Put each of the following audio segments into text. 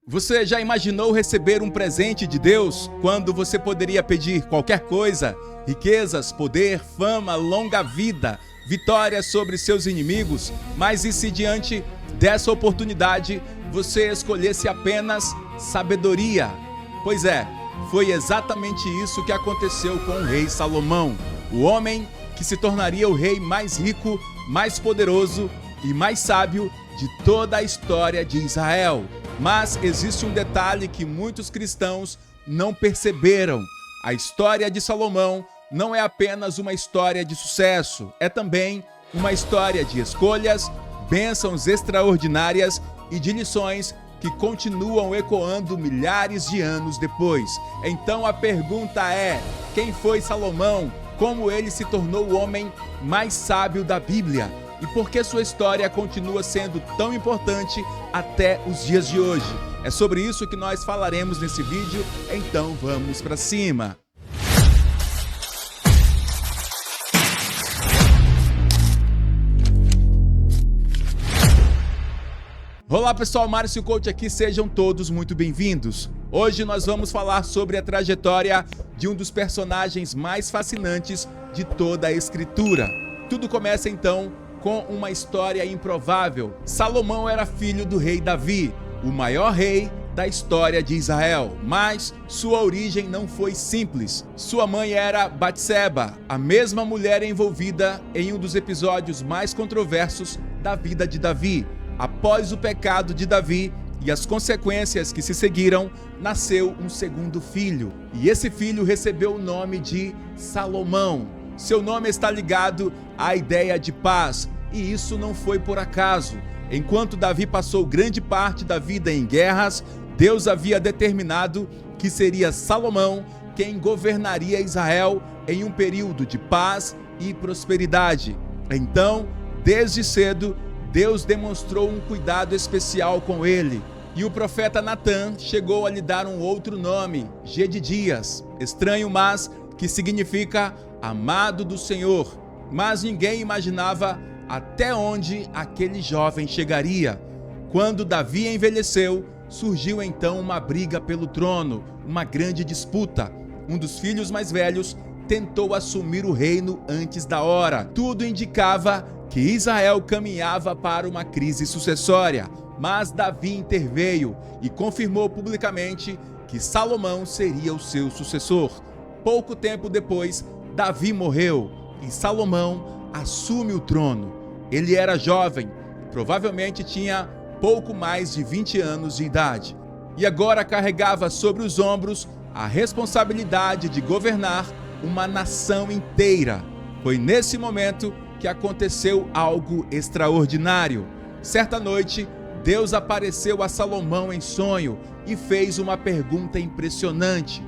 Você já imaginou receber um presente de Deus quando você poderia pedir qualquer coisa? Riquezas, poder, fama, longa vida, vitórias sobre seus inimigos? Mas e se diante dessa oportunidade você escolhesse apenas sabedoria? Pois é, foi exatamente isso que aconteceu com o rei Salomão, o homem que se tornaria o rei mais rico, mais poderoso e mais sábio de toda a história de Israel. Mas existe um detalhe que muitos cristãos não perceberam. A história de Salomão não é apenas uma história de sucesso, é também uma história de escolhas, bênçãos extraordinárias e de lições que continuam ecoando milhares de anos depois. Então a pergunta é: quem foi Salomão? Como ele se tornou o homem mais sábio da Bíblia? E por que sua história continua sendo tão importante até os dias de hoje? É sobre isso que nós falaremos nesse vídeo, então vamos para cima! Olá pessoal, Márcio Coach aqui, sejam todos muito bem-vindos. Hoje nós vamos falar sobre a trajetória de um dos personagens mais fascinantes de toda a Escritura. Tudo começa então com uma história improvável. Salomão era filho do rei Davi, o maior rei da história de Israel, mas sua origem não foi simples. Sua mãe era Batseba, a mesma mulher envolvida em um dos episódios mais controversos da vida de Davi. Após o pecado de Davi e as consequências que se seguiram, nasceu um segundo filho, e esse filho recebeu o nome de Salomão. Seu nome está ligado à ideia de paz, e isso não foi por acaso. Enquanto Davi passou grande parte da vida em guerras, Deus havia determinado que seria Salomão quem governaria Israel em um período de paz e prosperidade. Então, desde cedo, Deus demonstrou um cuidado especial com ele. E o profeta Natã chegou a lhe dar um outro nome, Gedidias, estranho, mas que significa amado do Senhor. Mas ninguém imaginava até onde aquele jovem chegaria. Quando Davi envelheceu, surgiu então uma briga pelo trono, uma grande disputa. Um dos filhos mais velhos tentou assumir o reino antes da hora. Tudo indicava que Israel caminhava para uma crise sucessória, mas Davi interveio e confirmou publicamente que Salomão seria o seu sucessor. Pouco tempo depois, Davi morreu e Salomão assume o trono. Ele era jovem, provavelmente tinha pouco mais de 20 anos de idade, e agora carregava sobre os ombros a responsabilidade de governar uma nação inteira. Foi nesse momento que aconteceu algo extraordinário. Certa noite, Deus apareceu a Salomão em sonho e fez uma pergunta impressionante: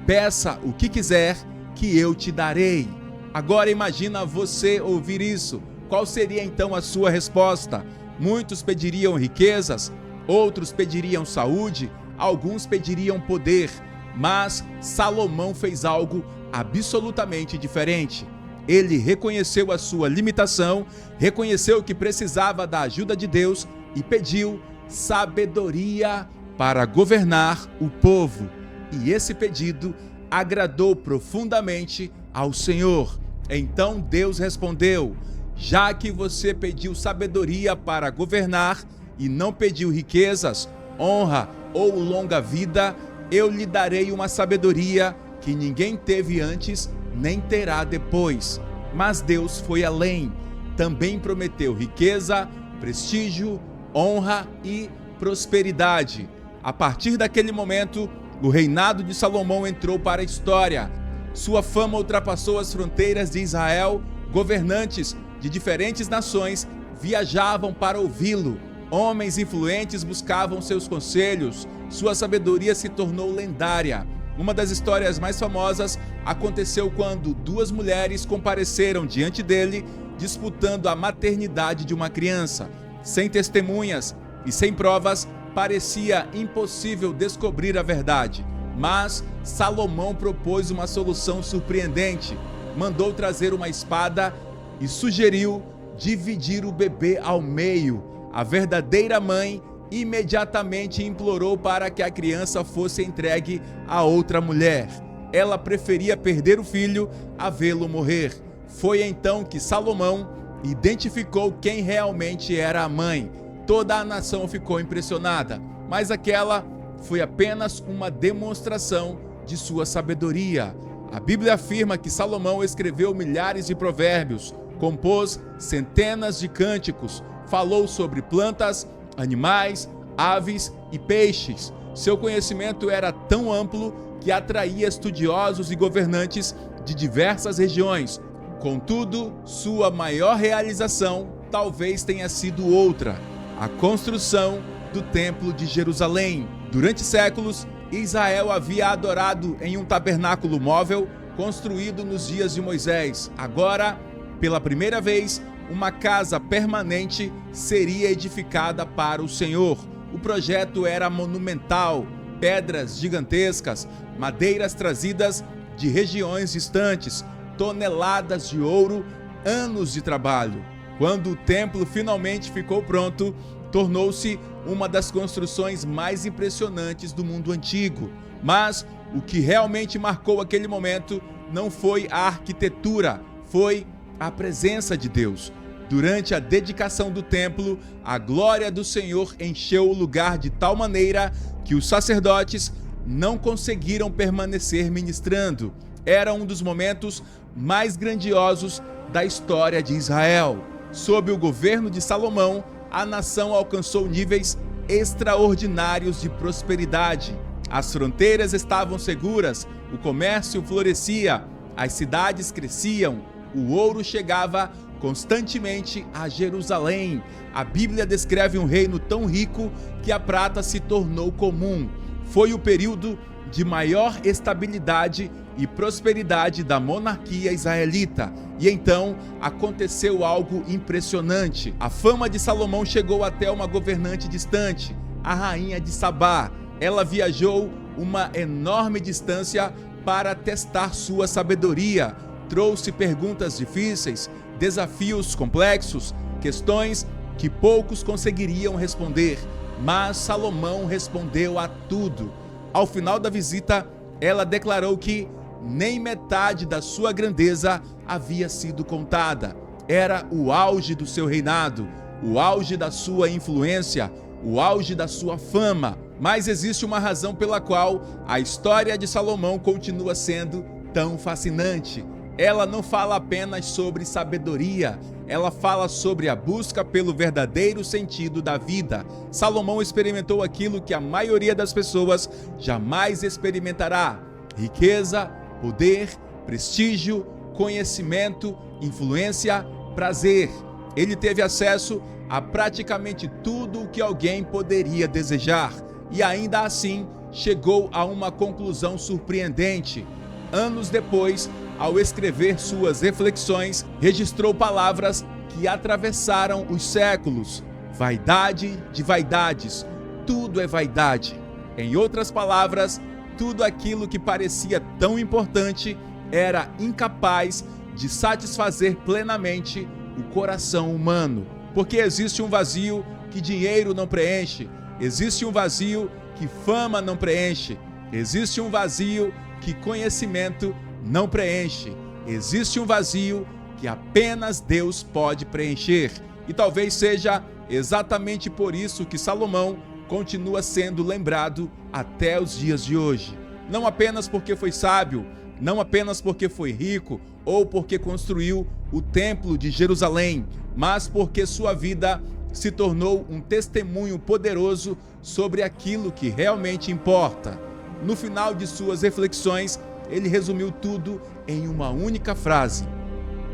peça o que quiser que eu te darei. Agora imagina você ouvir isso. Qual seria então a sua resposta? Muitos pediriam riquezas, outros pediriam saúde, alguns pediriam poder, mas Salomão fez algo absolutamente diferente. Ele reconheceu a sua limitação, reconheceu que precisava da ajuda de Deus e pediu sabedoria para governar o povo. E esse pedido agradou profundamente ao Senhor. Então Deus respondeu: já que você pediu sabedoria para governar e não pediu riquezas, honra ou longa vida, eu lhe darei uma sabedoria que ninguém teve antes nem terá depois. Mas Deus foi além. Também prometeu riqueza, prestígio, honra e prosperidade. A partir daquele momento, o reinado de Salomão entrou para a história. Sua fama ultrapassou as fronteiras de Israel. Governantes de diferentes nações viajavam para ouvi-lo. Homens influentes buscavam seus conselhos. Sua sabedoria se tornou lendária. Uma das histórias mais famosas aconteceu quando duas mulheres compareceram diante dele, disputando a maternidade de uma criança. Sem testemunhas e sem provas, parecia impossível descobrir a verdade. Mas Salomão propôs uma solução surpreendente. Mandou trazer uma espada e sugeriu dividir o bebê ao meio. A verdadeira mãe imediatamente implorou para que a criança fosse entregue a outra mulher. Ela preferia perder o filho a vê-lo morrer. Foi então que Salomão identificou quem realmente era a mãe. Toda a nação ficou impressionada, mas aquela foi apenas uma demonstração de sua sabedoria. A Bíblia afirma que Salomão escreveu milhares de provérbios, compôs centenas de cânticos, falou sobre plantas, animais, aves e peixes. Seu conhecimento era tão amplo que atraía estudiosos e governantes de diversas regiões. Contudo, sua maior realização talvez tenha sido outra: a construção do Templo de Jerusalém. Durante séculos, Israel havia adorado em um tabernáculo móvel construído nos dias de Moisés. Agora, pela primeira vez, uma casa permanente seria edificada para o Senhor. O projeto era monumental: pedras gigantescas, madeiras trazidas de regiões distantes, toneladas de ouro, anos de trabalho. Quando o templo finalmente ficou pronto, tornou-se uma das construções mais impressionantes do mundo antigo. Mas o que realmente marcou aquele momento não foi a arquitetura, foi a presença de Deus. Durante a dedicação do templo, a glória do Senhor encheu o lugar de tal maneira que os sacerdotes não conseguiram permanecer ministrando. Era um dos momentos mais grandiosos da história de Israel. Sob o governo de Salomão, a nação alcançou níveis extraordinários de prosperidade. As fronteiras estavam seguras, o comércio florescia, as cidades cresciam, o ouro chegava constantemente a Jerusalém. A Bíblia descreve um reino tão rico que a prata se tornou comum. Foi o período de maior estabilidade e prosperidade da monarquia israelita. E então aconteceu algo impressionante. A fama de Salomão chegou até uma governante distante, a rainha de Sabá. Ela viajou uma enorme distância para testar sua sabedoria. Trouxe perguntas difíceis, desafios complexos, questões que poucos conseguiriam responder. Mas Salomão respondeu a tudo. Ao final da visita, ela declarou que nem metade da sua grandeza havia sido contada. Era o auge do seu reinado, o auge da sua influência, o auge da sua fama. Mas existe uma razão pela qual a história de Salomão continua sendo tão fascinante. Ela não fala apenas sobre sabedoria, ela fala sobre a busca pelo verdadeiro sentido da vida. Salomão experimentou aquilo que a maioria das pessoas jamais experimentará: riqueza, poder, prestígio, conhecimento, influência, prazer. Ele teve acesso a praticamente tudo o que alguém poderia desejar e ainda assim chegou a uma conclusão surpreendente. Anos depois, ao escrever suas reflexões, registrou palavras que atravessaram os séculos: vaidade de vaidades, tudo é vaidade. Em outras palavras, tudo aquilo que parecia tão importante era incapaz de satisfazer plenamente o coração humano. Porque existe um vazio que dinheiro não preenche, existe um vazio que fama não preenche, existe um vazio que conhecimento não preenche, existe um vazio que apenas Deus pode preencher. E talvez seja exatamente por isso que Salomão continua sendo lembrado até os dias de hoje. Não apenas porque foi sábio, não apenas porque foi rico ou porque construiu o Templo de Jerusalém, mas porque sua vida se tornou um testemunho poderoso sobre aquilo que realmente importa. No final de suas reflexões, ele resumiu tudo em uma única frase: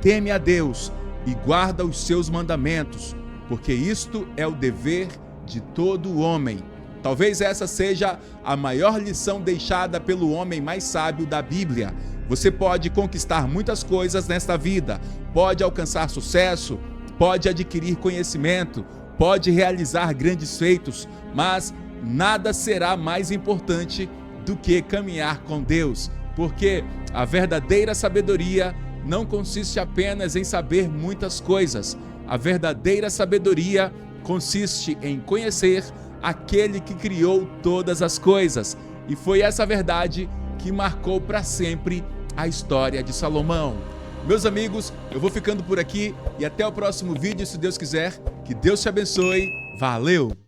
teme a Deus e guarda os seus mandamentos, porque isto é o dever de todo homem. Talvez essa seja a maior lição deixada pelo homem mais sábio da Bíblia. Você pode conquistar muitas coisas nesta vida, pode alcançar sucesso, pode adquirir conhecimento, pode realizar grandes feitos, mas nada será mais importante do que caminhar com Deus, porque a verdadeira sabedoria não consiste apenas em saber muitas coisas. A verdadeira sabedoria consiste em conhecer aquele que criou todas as coisas. E foi essa verdade que marcou para sempre a história de Salomão. Meus amigos, eu vou ficando por aqui e até o próximo vídeo, se Deus quiser. Que Deus te abençoe. Valeu!